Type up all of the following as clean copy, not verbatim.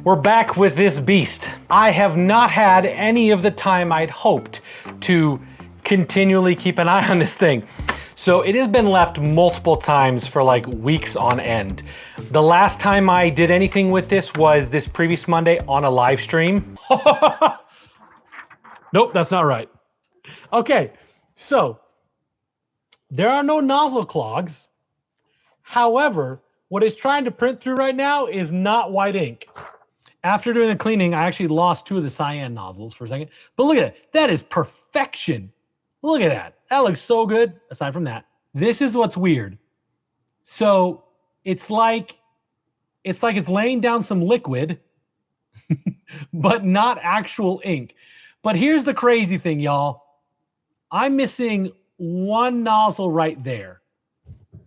We're back with this beast. I have not had any of the time I'd hoped to continually keep an eye on this thing. So it has been left multiple times for like weeks on end. The last time I did anything with this was this previous Monday on a live stream. Nope, that's not right. Okay, so there are no nozzle clogs. However, what it's trying to print through right now is not white ink. After doing the cleaning, I actually lost 2 of the cyan nozzles for a second. But look at that. That is perfection. Look at that. That looks so good. Aside from that, this is what's weird. So it's like it's laying down some liquid, but not actual ink. But here's the crazy thing, y'all. I'm missing 1 nozzle right there.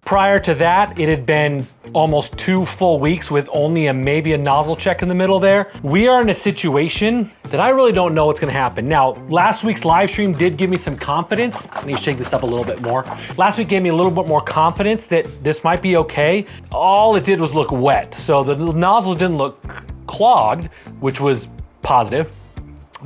Prior to that, it had been almost 2 full weeks with only maybe a nozzle check in the middle there. We are in a situation that I really don't know what's gonna happen. Now, last week's live stream did give me some confidence. I need to shake this up a little bit more. Last week gave me a little bit more confidence that this might be okay. All it did was look wet. So the nozzles didn't look clogged, which was positive.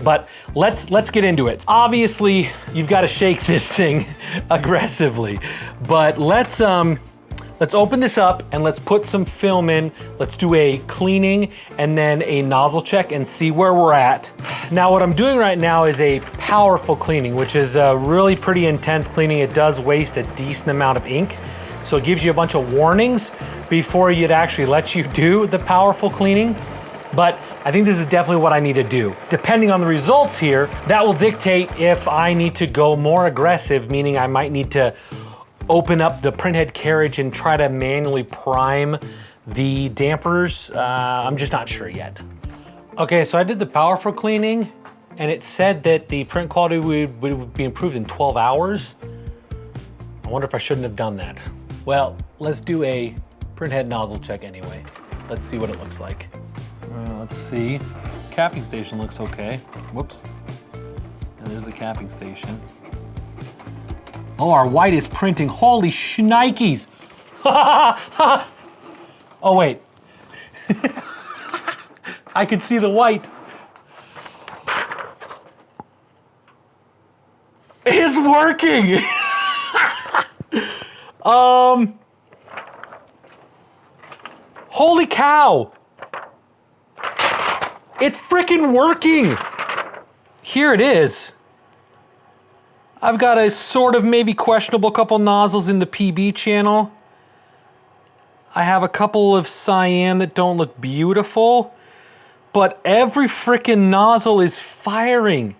But let's get into it. Obviously, you've got to shake this thing aggressively. But let's open this up and let's put some film in. Let's do a cleaning and then a nozzle check and see where we're at. Now, what I'm doing right now is a powerful cleaning, which is a really pretty intense cleaning. It does waste a decent amount of ink. So it gives you a bunch of warnings before it actually lets you do the powerful cleaning. But I think this is definitely what I need to do. Depending on the results here, that will dictate if I need to go more aggressive, meaning I might need to open up the printhead carriage and try to manually prime the dampers. I'm just not sure yet. Okay, so I did the powerful cleaning and it said that the print quality would be improved in 12 hours. I wonder if I shouldn't have done that. Well, let's do a printhead nozzle check anyway. Let's see what it looks like. Let's see. Capping station looks okay. Whoops. And there's the capping station. Oh, our white is printing. Holy shnikes. Oh, wait. I can see the white. It's working. Holy cow. It's freaking working. Here it is. I've got a sort of maybe questionable couple nozzles in the PB channel. I have a couple of cyan that don't look beautiful, but every freaking nozzle is firing.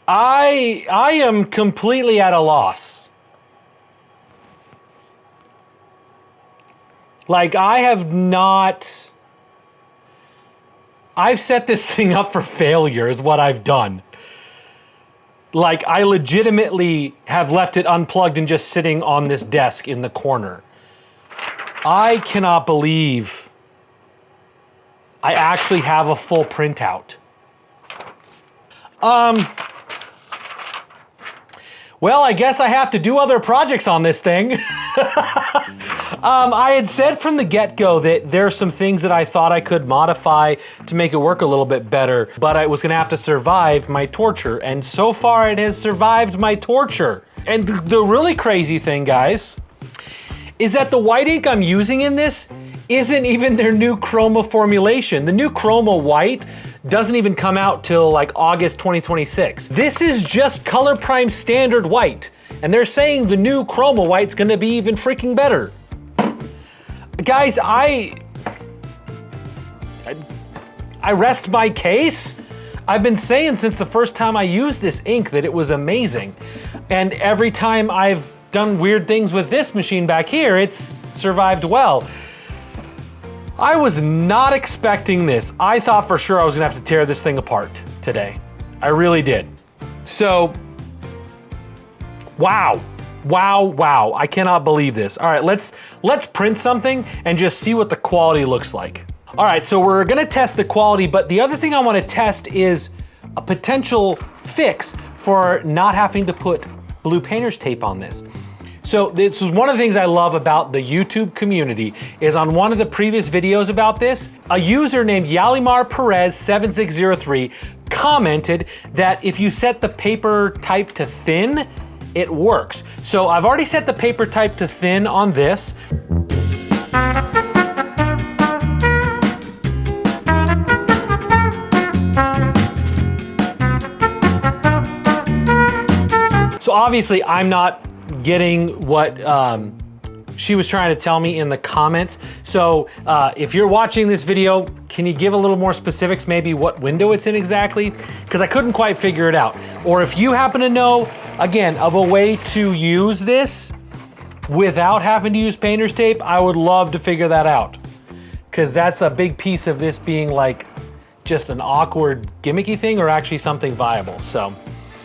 I am completely at a loss. Like, I've set this thing up for failure is what I've done. Like, I legitimately have left it unplugged and just sitting on this desk in the corner. I cannot believe I actually have a full printout. Well, I guess I have to do other projects on this thing. I had said from the get-go that there are some things that I thought I could modify to make it work a little bit better, but I was gonna have to survive my torture, and so far it has survived my torture. And the really crazy thing, guys, is that the white ink I'm using in this isn't even their new Chroma formulation. The new Chroma white doesn't even come out till like August 2026. This is just Color Prime standard white, and they're saying the new Chroma white's gonna be even freaking better. Guys, I rest my case. I've been saying since the first time I used this ink that it was amazing. And every time I've done weird things with this machine back here, it's survived well. I was not expecting this. I thought for sure I was gonna have to tear this thing apart today. I really did. So, wow. Wow, wow, I cannot believe this. All right, let's print something and just see what the quality looks like. All right, so we're gonna test the quality, but the other thing I wanna test is a potential fix for not having to put blue painter's tape on this. So this is one of the things I love about the YouTube community is on one of the previous videos about this, a user named Yalimar Perez 7603 commented that if you set the paper type to thin, it works. So I've already set the paper type to thin on this. So obviously I'm not getting what she was trying to tell me in the comments. So if you're watching this video, can you give a little more specifics, maybe what window it's in exactly? Because I couldn't quite figure it out. Or if you happen to know, again, of a way to use this without having to use painter's tape, I would love to figure that out. Because that's a big piece of this being like just an awkward gimmicky thing or actually something viable. So, all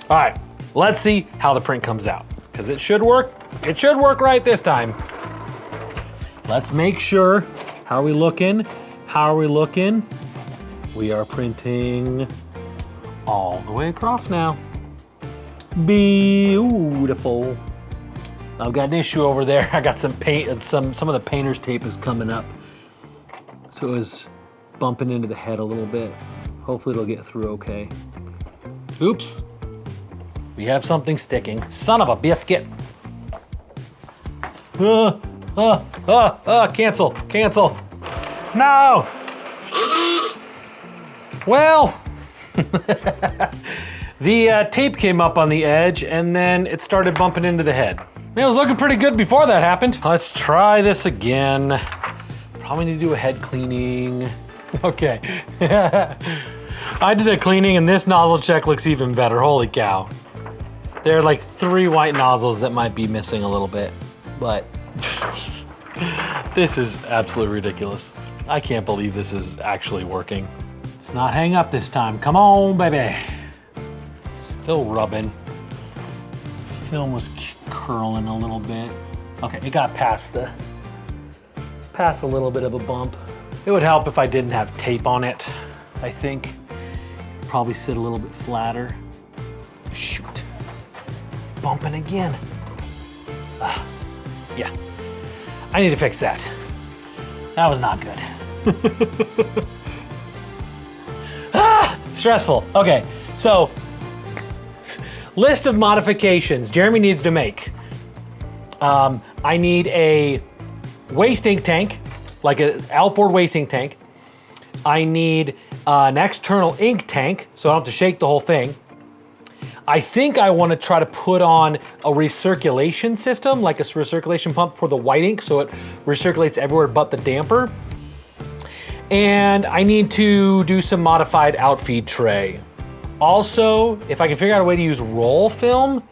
right, let's see how the print comes out. Because it should work. It should work right this time. Let's make sure. How are we looking? How are we looking? We are printing all the way across now. Beautiful. I've got an issue over there. I got some paint, some of the painter's tape is coming up. So it was bumping into the head a little bit. Hopefully it'll get through okay. Oops. We have something sticking. Son of a biscuit. Cancel, cancel. No. Well, the tape came up on the edge and then it started bumping into the head. It was looking pretty good before that happened. Let's try this again. Probably need to do a head cleaning. Okay. I did a cleaning and this nozzle check looks even better. Holy cow. There are like 3 white nozzles that might be missing a little bit, but this is absolutely ridiculous. I can't believe this is actually working. It's not hang up this time. Come on, baby. Still rubbing. Film was curling a little bit. Okay, it got past a little bit of a bump. It would help if I didn't have tape on it, I think. Probably sit a little bit flatter. Shoot. Bumping again. Yeah, I need to fix that. That was not good. Stressful. Okay, so list of modifications Jeremy needs to make. I need a waste ink tank, like an outboard waste ink tank. I need an external ink tank, so I don't have to shake the whole thing. I think I want to try to put on a recirculation system, like a recirculation pump for the white ink, so it recirculates everywhere but the damper. And I need to do some modified outfeed tray. Also, if I can figure out a way to use roll film,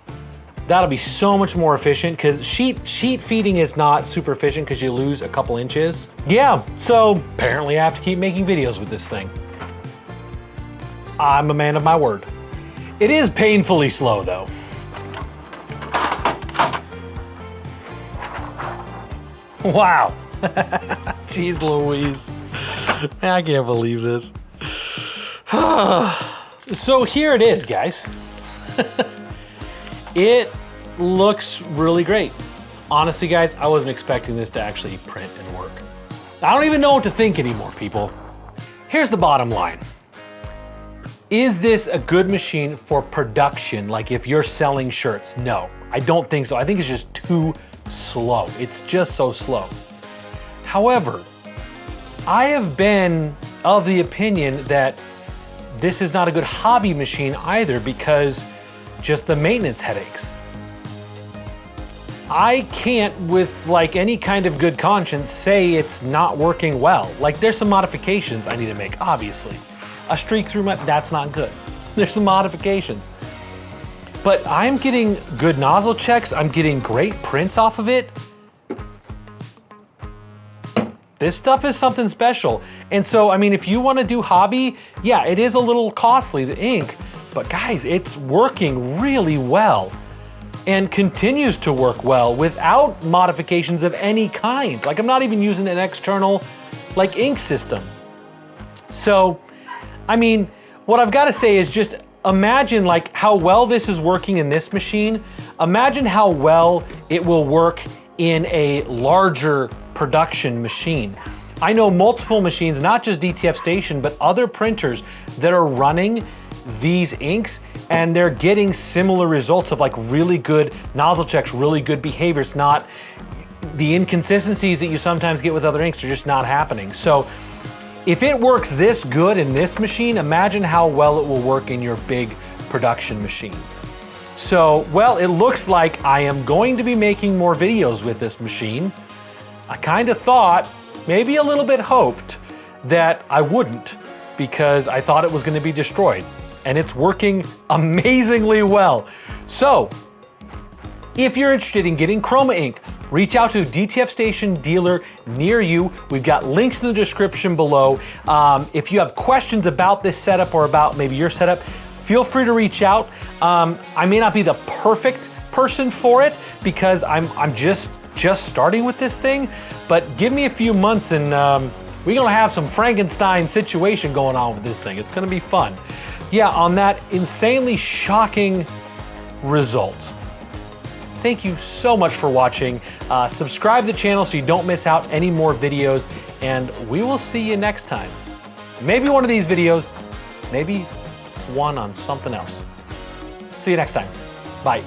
that'll be so much more efficient because sheet feeding is not super efficient because you lose a couple inches. Yeah, so apparently I have to keep making videos with this thing. I'm a man of my word. It is painfully slow though. Wow. Jeez Louise. I can't believe this. So here it is, guys. It looks really great. Honestly, guys, I wasn't expecting this to actually print and work. I don't even know what to think anymore, people. Here's the bottom line. Is this a good machine for production? Like if you're selling shirts? No, I don't think so. I think it's just too slow. It's just so slow. However, I have been of the opinion that this is not a good hobby machine either because just the maintenance headaches. I can't with like any kind of good conscience say it's not working well. Like there's some modifications I need to make, obviously. A streak through my, that's not good. There's some modifications. But I'm getting good nozzle checks. I'm getting great prints off of it. This stuff is something special. And so, I mean, if you want to do hobby, yeah, it is a little costly, the ink, but guys, it's working really well and continues to work well without modifications of any kind. Like I'm not even using an external like ink system. So, I mean, what I've got to say is just imagine like how well this is working in this machine. Imagine how well it will work in a larger production machine. I know multiple machines, not just DTF Station, but other printers that are running these inks, and they're getting similar results of like really good nozzle checks, really good behavior. It's not the inconsistencies that you sometimes get with other inks are just not happening. So if it works this good in this machine, imagine how well it will work in your big production machine. So, well, it looks like I am going to be making more videos with this machine. I kind of thought, maybe a little bit hoped, that I wouldn't, because I thought it was going to be destroyed. And it's working amazingly well. So, if you're interested in getting Chroma ink, reach out to DTF Station Dealer near you. We've got links in the description below. If you have questions about this setup or about maybe your setup, feel free to reach out. I may not be the perfect person for it because I'm just starting with this thing, but give me a few months and we're gonna have some Frankenstein situation going on with this thing. It's gonna be fun. Yeah, on that insanely shocking result. Thank you so much for watching. Subscribe to the channel so you don't miss out any more videos, and we will see you next time. Maybe one of these videos, maybe one on something else. See you next time. Bye.